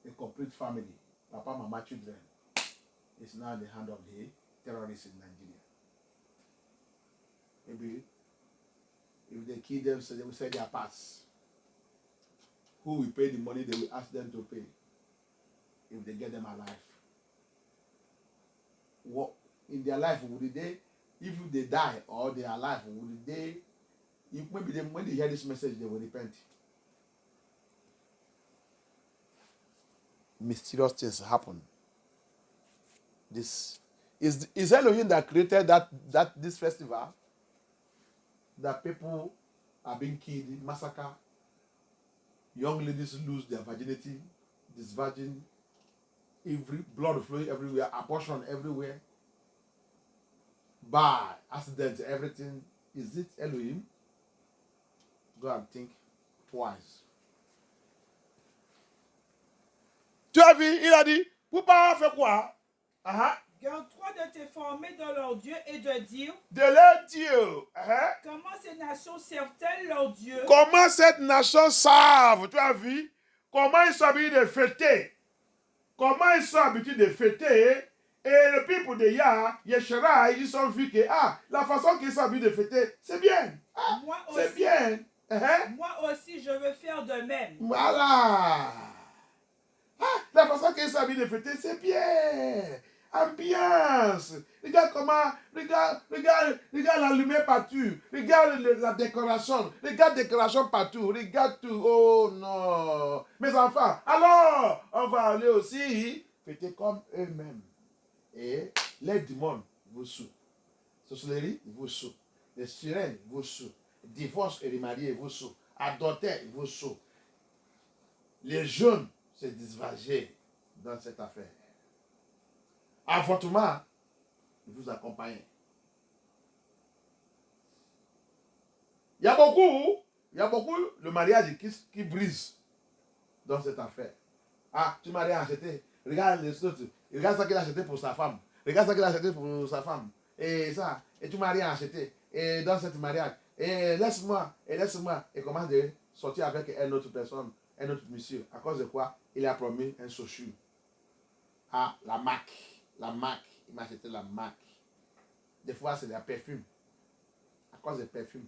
A complete family. Papa, mama, children. Is now in the hand of the terrorists in Nigeria. Maybe if they kill them, so they will say their parts. Who will pay the money they will ask them to pay if they get them alive? What in their life would they if they die or they are alive, will they, if maybe they, when they hear this message, they will repent. Mysterious things happen. This is Elohim that created this festival, that people are being killed, massacre, young ladies lose their virginity, this virgin, every blood flowing everywhere, abortion everywhere, by accident, everything. Is it Elohim? Go and think twice. Tu as vu, il a dit, vous pas faire quoi?
Garde-toi de te former dans leur Dieu et de dire
De leur Dieu.
comment ces nations servent-elles leur Dieu.
Comment cette nation savent, tu as vu? Comment ils sont habitués de fêter. Comment ils sont habitués de fêter. Et le peuple de Yeshua, ils ont vu que la façon qu'ils sont habitués de fêter, c'est bien. C'est bien.
Moi aussi, je veux faire de même.
Voilà. La façon qu'ils sont habitués de fêter, c'est bien. Ambiance. Regarde comment, regarde l'allumé partout. Regarde la décoration. Regarde la décoration partout. Regarde tout. Oh non. Mes enfants, alors, on va aller aussi fêter comme eux-mêmes. Et les démons vous sous. Sorcellerie, vous sous. Les sirènes, vous sous. Divorce et remariés, vous sous. Adultère, vous sous. Les jeunes se disvager dans cette affaire. Avortement, vous accompagne. Il y a beaucoup le mariage qui brise dans cette affaire. Tu m'as rien acheté. Regarde les autres. Regarde ça qu'il a acheté pour sa femme. Regarde ça qu'il a acheté pour sa femme. Et ça, et tu m'as rien acheté. Et dans ce mariage, et laisse-moi. Et commence à sortir avec une autre personne, un autre monsieur. À cause de quoi? Il a promis un chaussure. La marque. Il m'a acheté la marque. Des fois, c'est la perfume. À cause des perfumes,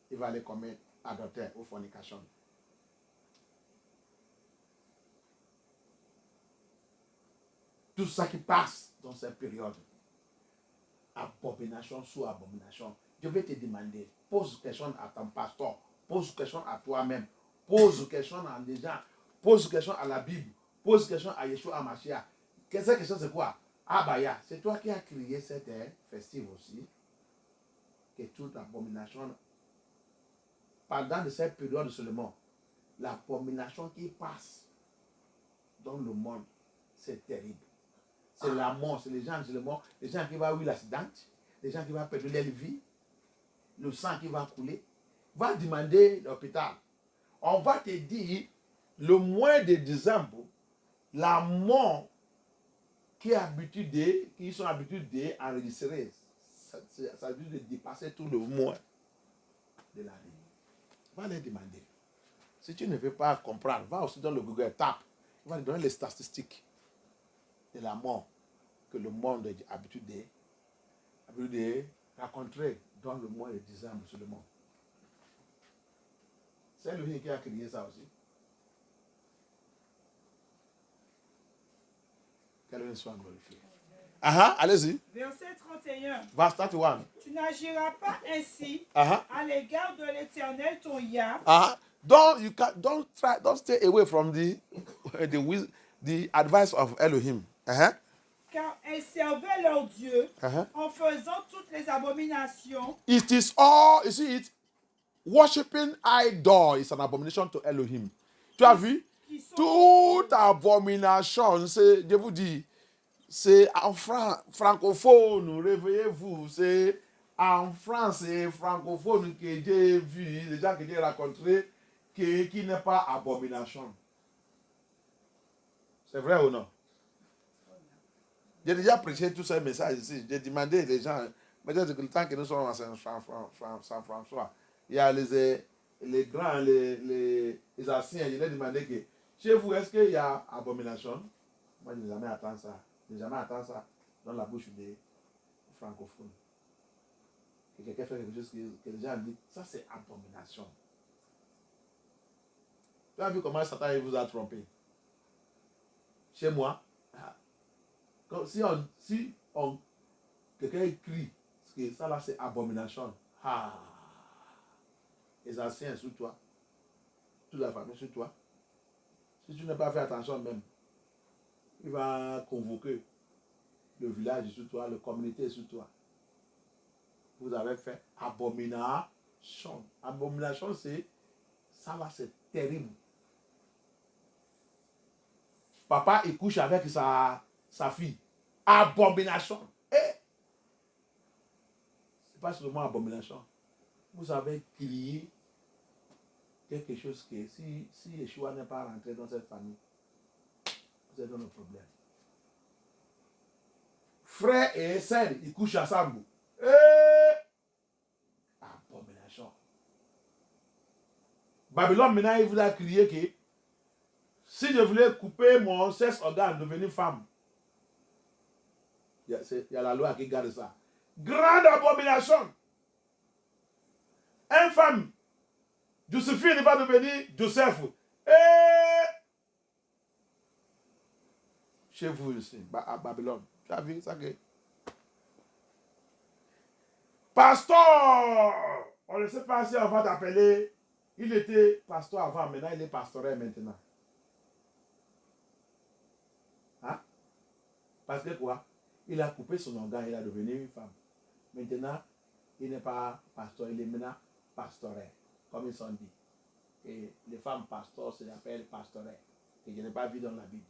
il va aller commettre adultère ou fornication. Tout ça qui passe dans cette période, abomination sous abomination. Je vais te demander, pose question à ton pasteur, pose question à toi-même, pose question à des gens, pose question à la Bible, pose question à Yeshua Hamashiach. Cette question c'est quoi? C'est toi qui as créé cette festive aussi, que toute abomination, pendant cette période seulement, l'abomination qui passe dans le monde, c'est terrible. C'est la mort, c'est les gens qui vont avoir l'accident, les gens qui vont perdre leur vie, le sang qui va couler. Va demander l'hôpital. On va te dire, le mois de décembre, la mort qui sont habitués d'enregistrer, ça veut dire de dépasser tout le mois de l'année. Va les demander. Si tu ne veux pas comprendre, va aussi dans le Google, tape. Il va te donner les statistiques de la mort que le monde est habitué de rencontrer dans le mois de décembre seulement. C'est lui qui a créé ça aussi. Qu'elle soit glorifiée. Allez-y.
Verset 31.
Verse 31.
Tu n'agiras pas ainsi à l'égard de l'Éternel ton Yah.
Don't stay away from the advice of Elohim.
Car elles servaient leur Dieu en faisant toutes les abominations.
It is all, you see it, worshiping idol is an abomination to Elohim. Tu as vu? Toute abomination, je vous dis, c'est en francophone, réveillez-vous, c'est en France, c'est francophone que j'ai vu, les gens que j'ai rencontrés, qui n'est pas abomination. C'est vrai ou non? J'ai déjà prêché tous ces messages ici. J'ai demandé aux gens, peut-être que le temps que nous sommes à Saint-François, il y a les grands, les anciens, je leur ai demandé que chez vous, est-ce qu'il y a abomination? Moi, je n'ai jamais entendu ça. Je n'ai jamais entendu ça dans la bouche des francophones. Que quelqu'un fait quelque chose que les gens disent, ça c'est abomination. Tu as vu comment Satan vous a trompé? Chez moi, si quelqu'un crie, que ça là, c'est abomination. Ah. Les anciens sous toi. Toute la famille sur toi. Si tu n'as pas fait attention même, il va convoquer le village sur toi, la communauté sur toi. Vous avez fait abomination. Abomination, c'est ça là, c'est terrible. Papa, il couche avec sa fille. Abomination. C'est pas seulement abomination. Vous avez crié quelque chose que si Yeshua n'est pas rentré dans cette famille, vous êtes dans le problème. Frère et sœur, ils couchent ensemble. Abomination. Babylone, maintenant, il vous a crié que si je voulais couper mon sexe organe, devenir femme, il y a la loi qui garde ça. Grande abomination. Une femme, Joséphine va devenir Joseph. Chez vous ici, à Babylone. Tu as vu ça que... Pasteur! On ne sait pas si on va t'appeler. Il était pasteur avant, maintenant il est pastorel maintenant. Hein? Parce que quoi? Il a coupé son organe, il a devenu une femme. Maintenant, il n'est pas pasteur, il est maintenant pastorel, comme ils sont dit. Et les femmes pasteurs se l'appellent pastorel. Et je n'ai pas vu dans la Bible.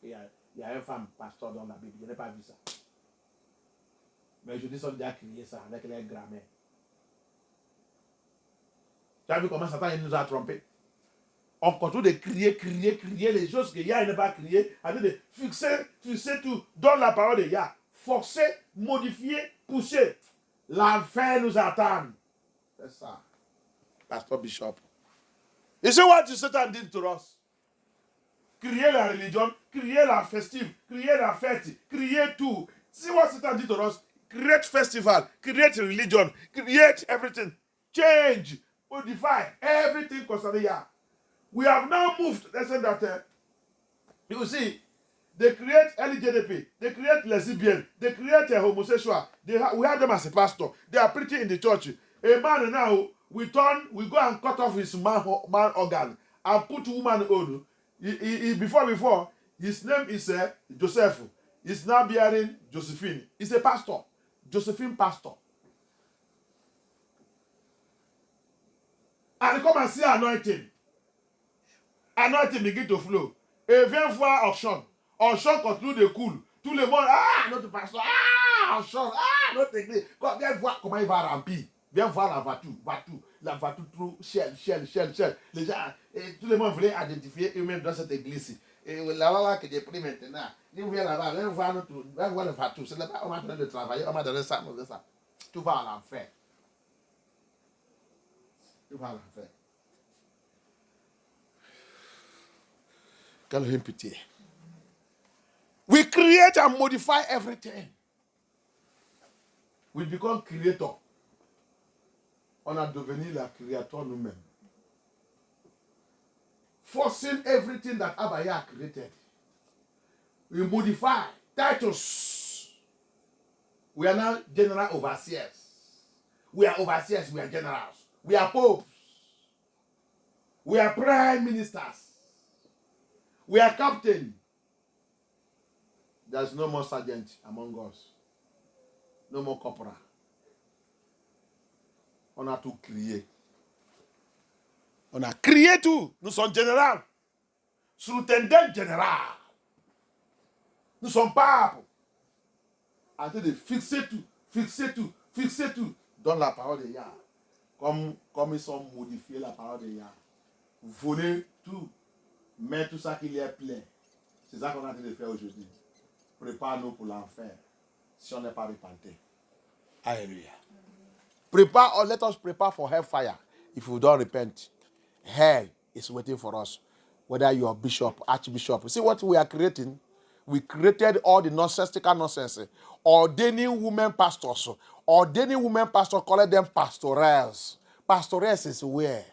Il y a une femme pasteur dans la Bible, je n'ai pas vu ça. Mais je dis, ils ont déjà crié ça avec les grammaires. Tu as vu comment Satan il nous a trompés? On continue de crier les choses que Yah n'a pas crié, avec de fixer tout, donne la parole de Yah. Forcer, modifier, pousser. L'enfer nous attend. C'est ça. Pasteur Bishop. You see what Satan did to us? Crier la religion, crier la festive, crier la fête, crier tout. See what Satan did to us? Create festival, create religion, create everything. Change, modify everything concerning Yah. We have now moved. They said that, you see, they create LGBT, they create lesbian, they create a homosexual. We have them as a pastor. They are preaching in the church. A man now, we go and cut off his man organ and put woman on. Before, his name is Joseph. He's now bearing Josephine. He's a pastor. Josephine pastor. And come and see anointing. Anointing begin to flow. Et viens voir Auchan. Auchan continue de couler. Tout le monde, notre pasteur, Auchan, notre église. Viens voir comment il va remplir. Viens voir la voiture. La voiture trop Shell. Les gens, tout le monde voulait identifier eux-mêmes dans cette église. Et là que j'ai pris maintenant. Viens là-bas, viens voir la voiture. C'est là-bas, on m'a donné de travailler, on m'a donné ça, ça. Tu vas à l'enfer. Tu vas à l'enfer. Quelle une pitié. We create and modify everything. We become creator. On a devenu la créateur nous-mêmes. Forcing everything that Abaya created. We modify titles. We are now general overseers. We are overseers, we are generals. We are popes. We are prime ministers. We are captain. There's no more sergeant among us. No more corporal. On a tout crié. On a crié tout. Nous sommes généraux. Sous-tendant général. Nous sommes papes. En train de fixer tout. Dans la parole de Yah. Comme ils sont modifiés la parole de Yah. Voler tout. Mais tout ça qui les plaît. C'est ça qu'on est en train de faire aujourd'hui. Prépare-nous pour l'enfer. Si on n'est pas repenté. Alléluia. Let us prepare for hellfire. If we don't repent, hell is waiting for us. Whether you are bishop, archbishop. See what we are creating? We created all the nonsensical nonsense. Ordaining women pastors. Ordaining women pastors, calling them pastorals. Pastorals is where?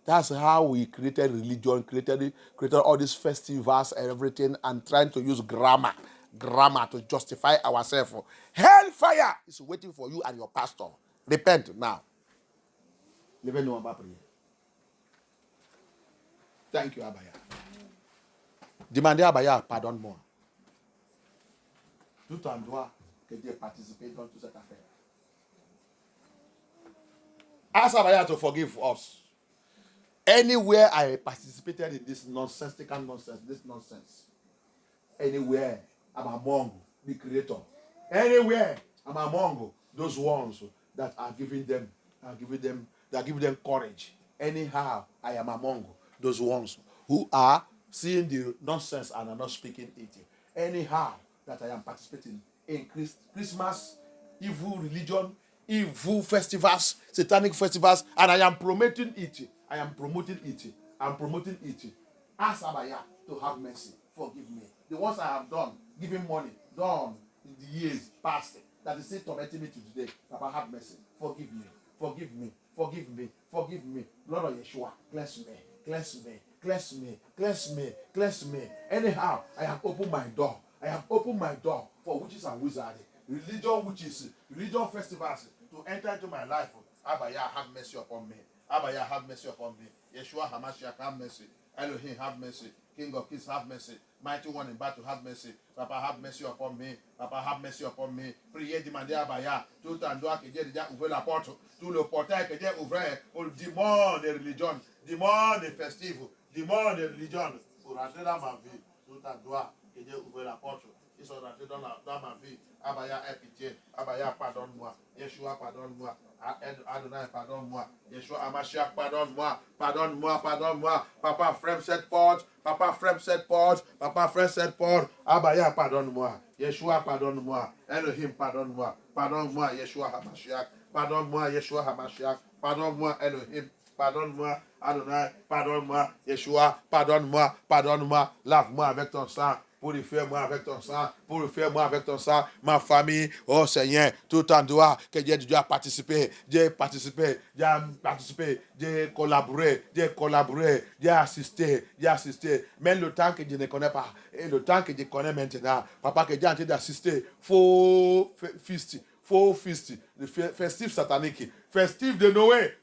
That's how we created religion, created all these festivals and everything, and trying to use grammar grammar to justify ourselves. Hellfire is waiting for you and your pastor. Repent now. Levez-nous en bas prier. Thank you, Abaya. Demandez à Abaya, pardonne-moi. Tout en droit que Dieu participe dans toute cette affaire. Ask Abaya to forgive us. Anywhere I participated in this nonsensical nonsense, this nonsense. Anywhere I'm among the creator. Anywhere I'm among those ones that are giving them courage. Anyhow, I am among those ones who are seeing the nonsense and are not speaking it. Anyhow, that I am participating in Christmas, evil religion, evil festivals, satanic festivals, and I am promoting it. I'm promoting it. Ask Abaya to have mercy. Forgive me. The ones I have done, giving money, done in the years past, that is still tormenting me to today. Papa, have mercy. Forgive me. Forgive me. Forgive me. Forgive me. Lord of Yeshua, cleanse me. Cleanse me. Cleanse me. Cleanse me. Cleanse me. Anyhow, I have opened my door. I have opened my door for witches and wizards, religion witches, religion festivals to enter into my life. Abaya, have mercy upon me. Abaya, have mercy upon me. Yeshua HaMashiach, have mercy. Elohim, have mercy. King of Kings, have mercy. Mighty one in battle, have mercy. Papa, have mercy upon me. Papa, have mercy upon me. Priez, demandez à Abaya. Tout endroit que Dieu déjà ouvert la porte. Tout le portail que Dieu ouvert pour le démon des religions, démon des festifs, démon des religions. Pour rentrer dans ma vie. Tout endroit que Dieu ouvert la porte. Ils sont rentrés dans ma vie. Abaya, aie pitié. Abaya, pardonne-moi. Yeshua, pardonne-moi. Adonai, pardonne-moi. Yeshua HaMashiach, pardonne-moi. Pardonne-moi, pardonne-moi. Papa, frère cette porte. Papa, frère cette porte. Papa, frère cette porte. Abaya, pardonne-moi. Yeshua, pardonne-moi. Elohim, pardonne-moi. Pardonne-moi, Yeshua HaMashiach. Pardonne-moi, Yeshua HaMashiach. Pardonne-moi, Elohim. Pardonne-moi, Adonai. Pardonne-moi, Yeshua. Pardonne-moi, pardonne-moi. Lave-moi avec ton sang. Purifie-moi avec ton sang, purifie-moi avec ton sang, ma famille, oh Seigneur, tout en doigt que Dieu a participé, Dieu a collaboré, Dieu a assisté, même le temps que je ne connais pas, et le temps que je connais maintenant, papa, que Dieu a en train d'assister, faux fist, le festif satanique, festif de Noé,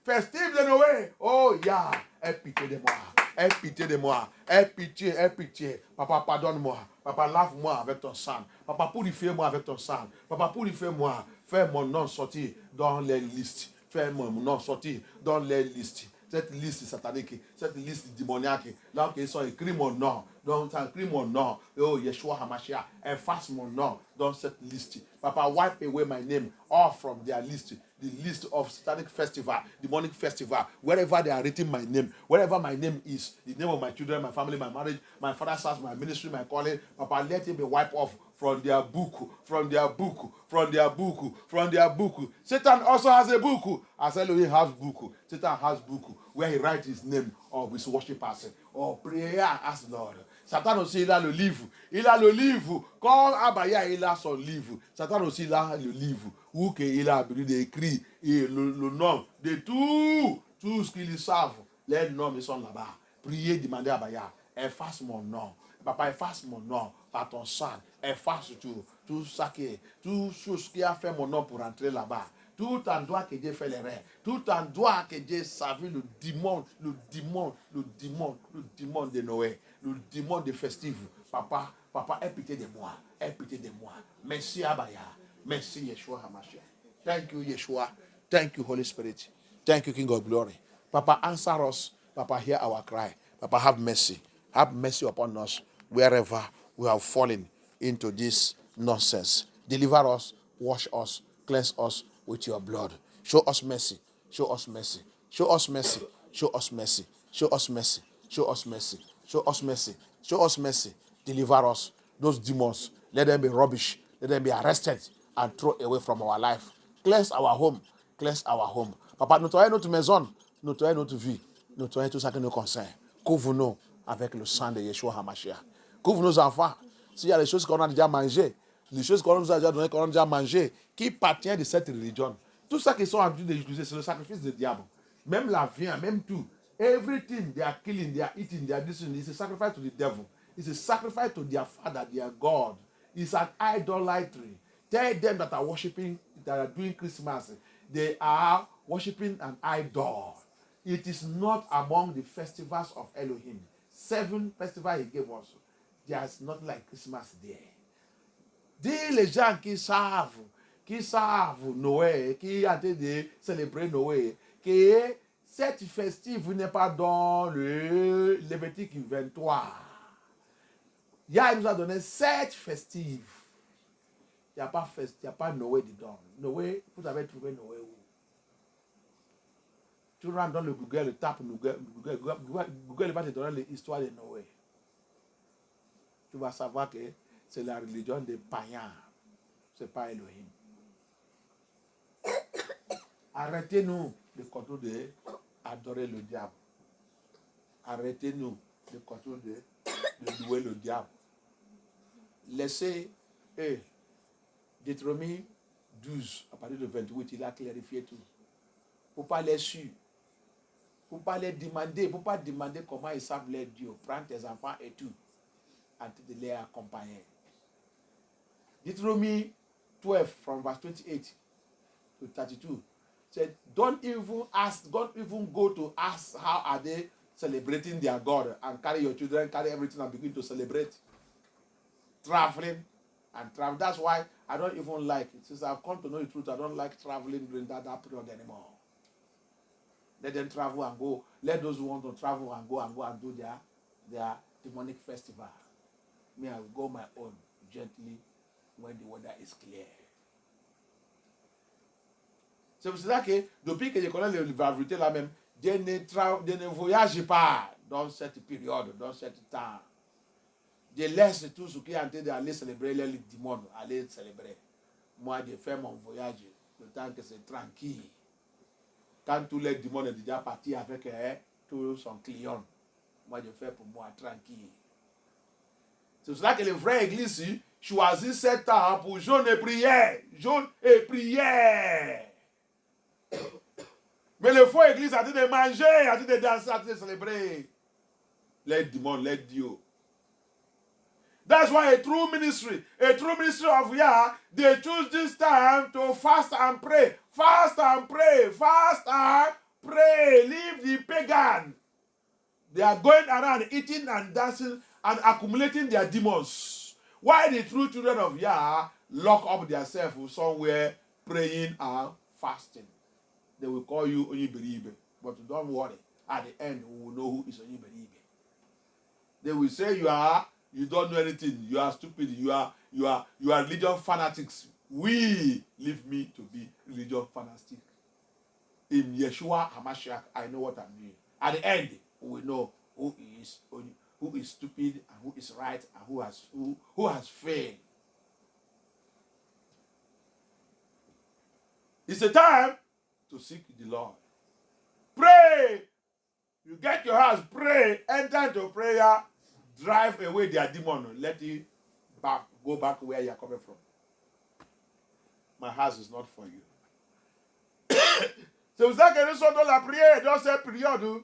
oh yeah, aie pitié de moi. Aie pitié de moi. Aie pitié. Papa, pardonne-moi. Papa, lave-moi avec ton sang. Papa, purifie-moi avec ton sang. Papa, purifie-moi. Fais mon nom sortir dans les listes. Fais mon nom sortir dans les listes. Cette liste satanique, cette liste démoniaque, là où ils sont écrits mon nom. Donc, tu as écrit mon nom. Oh, Yeshua HaMashiach, efface mon nom dans cette liste. Papa, wipe away my name off from their list. The list of satanic festival, demonic festival, wherever they are written my name, wherever my name is, the name of my children, my family, my marriage, my father's house, my ministry, my calling, Papa, let it be wiped off from their book. Satan also has a book. As Elohim has book, Satan has book where he writes his name of his worshipers. Or prayer as Lord. Satan aussi, il a le livre. Quand Abaya, il a son livre. Satan aussi, il a le livre. Où il a l'habitude d'écrire le nom de tout ce qu'ils savent. Les noms, ils sont là-bas. Priez, demandez à Abaya. Efface mon nom. Papa, efface mon nom par ton sang. Efface tout ce qui a fait mon nom pour entrer là-bas. Tout endroit que Dieu fait l'erreur. Tout endroit que Dieu savait le démon de Noé. Le démon de festif. Papa, aie pitié de moi. Merci Abaya. Merci Yeshua HaMashiach. Thank you Yeshua. Thank you Holy Spirit. Thank you King of Glory. Papa, answer us. Papa, hear our cry. Papa, have mercy. Have mercy upon us wherever we have fallen into this nonsense. Deliver us, wash us, cleanse us with your blood. Show us mercy. Show us mercy. Show us mercy. Show us mercy. Show us mercy. Show us mercy. Show us mercy. Show us mercy. Deliver us. Those demons, let them be rubbish. Let them be arrested and thrown away from our life. Cleanse our home. Cleanse our home. Papa, nettoyez notre maison. Nettoyez notre vie. Nettoyez tout ça qui nous concerne. Couvre-nous avec le sang de Yeshua HaMashiach. Couvre nos enfants. S'il y a des choses qu'on a déjà mangées, les choses qu'on nous a déjà données, qu'on a déjà mangées, qui partiennent de cette religion. Tout ça qu'ils sont en train d'utiliser, c'est le sacrifice du diable. Même la viande, même tout. Everything they are killing, they are eating, they are doing, it's a sacrifice to the devil. It's a sacrifice to their father, their God. It's an idolatry. Tell them that are worshiping, that are doing Christmas, they are worshiping an idol. It is not among the festivals of Elohim. 7 festivals he gave us. There's nothing like Christmas there. Dis les gens qui savent Noël, qui ont de célébrer Noël, que cette festive n'est pas dans le Lévitique 23. Yah nous a donné 7 festives. Il n'y a pas Noël dedans. Noël, vous avez trouvé Noël où? Tu rentres dans le Google, tape Google va te donner l'histoire de Noël. Tu vas savoir que c'est la religion des païens. Ce n'est pas Elohim. Arrêtez-nous de continuer d'adorer le diable. Arrêtez-nous de continuer de louer le diable. Laissez Deutéronome 12, à partir de 28, il a clarifié tout. Il ne faut pas les suivre. Il ne faut pas les demander. Il ne faut pas demander comment ils savent les dieux. Prends tes enfants et tout. En train de les accompagner. Deuteronomy 12, from verse 28 to 32, said, don't even go to ask how are they celebrating their God, and carry your children, carry everything and begin to celebrate. Traveling and travel. That's why I don't even like it. Since I've come to know the truth, I don't like traveling during that period anymore. Let them travel and go. Let those who want to travel and go and do their demonic festival. Me, I will go my own gently when the weather is clear. C'est pour cela que depuis que je connais la vérité là même, je ne voyage pas dans cette période, dans ce temps. Je laisse tout ce qui est en train d'aller célébrer les dimanches, aller célébrer. Moi, je fais mon voyage le temps que c'est tranquille. Quand tous les dimanches sont déjà partis avec tout son client, moi, je fais pour moi tranquille. C'est pour cela que les vraies églises choisissent ce temps pour jeûne et prière. Jeûne et prière. Mais les faux églises ont dit de manger, ont dit de danser, ont dit de célébrer les dimanches, les dieux. That's why a true ministry of Yah, they choose this time to fast and pray. Fast and pray. Fast and pray. Leave the pagan. They are going around eating and dancing and accumulating their demons. Why the true children of Yah lock up themselves somewhere praying and fasting? They will call you Onyiberibe. But don't worry. At the end, we will know who is Onyiberibe. They will say you don't know anything. You are stupid. You are religion fanatics. We leave me to be religion fanatic. In Yeshua HaMashiach, I know what I'm doing. At the end, we know who is stupid and who is right and who has faith. It's a time to seek the Lord. Pray. You get your house, pray, enter into prayer, drive away their demon, let it go back where you are coming from. My house is not for you. C'est pour ça que nous sommes dans la prière, dans cette période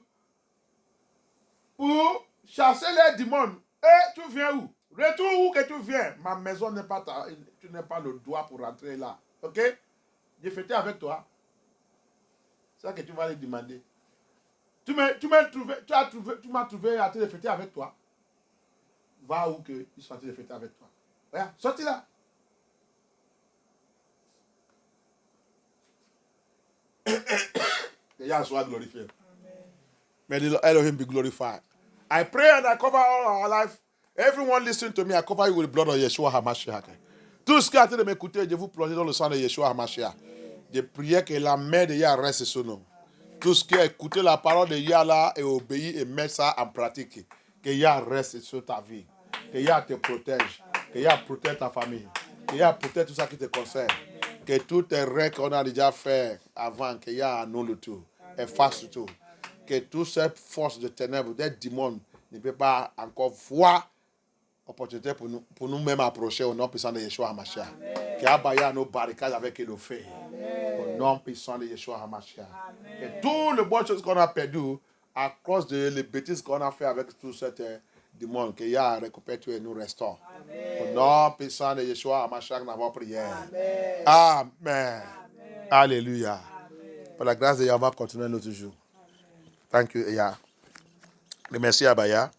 pour chasser les démons. Et tu viens où? Retourne où que tu viens? Ma maison n'est pas tu n'as pas le droit pour rentrer là. Ok? J'ai fêté avec toi. C'est ça que tu vas lui demander. Tu m'as trouvé à te fêter avec toi. Va où que ils sont en train de fêter avec toi. Regarde, sortis là. Que Yah soit glorifié. May the Elohim be glorified. I pray and I cover all our life. Everyone listening to me, I cover you with the blood of Yeshua HaMashiach. Tout ce qui a été de m'écouter, je vous plonge dans le sang de Yeshua HaMashiach. Je prie que la main de Yah reste sur nous. Tout ce qui a écouté la parole de Yah là et obéi et met ça en pratique. Que Yah reste sur ta vie. Que Yah te protège. Que Yah protège ta famille. Que Yah protège tout ça qui te concerne. Que tous tes rêves qu'on a déjà fait avant, que Yah annule le tout. Efface tout. Que toute cette force de ténèbres, des démons, ne peut pas encore voir opportunité pour nous-mêmes approcher au nom puissant de Yeshua HaMashiach. Que Abaya nos barricades avec le feu. Au nom puissant de Yeshua HaMashiach. Que toutes les bonnes choses qu'on a perdues à cause de les bêtises qu'on a fait avec toute cette démons, que Yah récupère tout et nous restaure. Au nom puissant de Yeshua, Mashiach, dans votre prière. Amen. Alléluia. Par la grâce de Yah, on va continuer notre jour. Thank you, Yah. Merci, Abaya.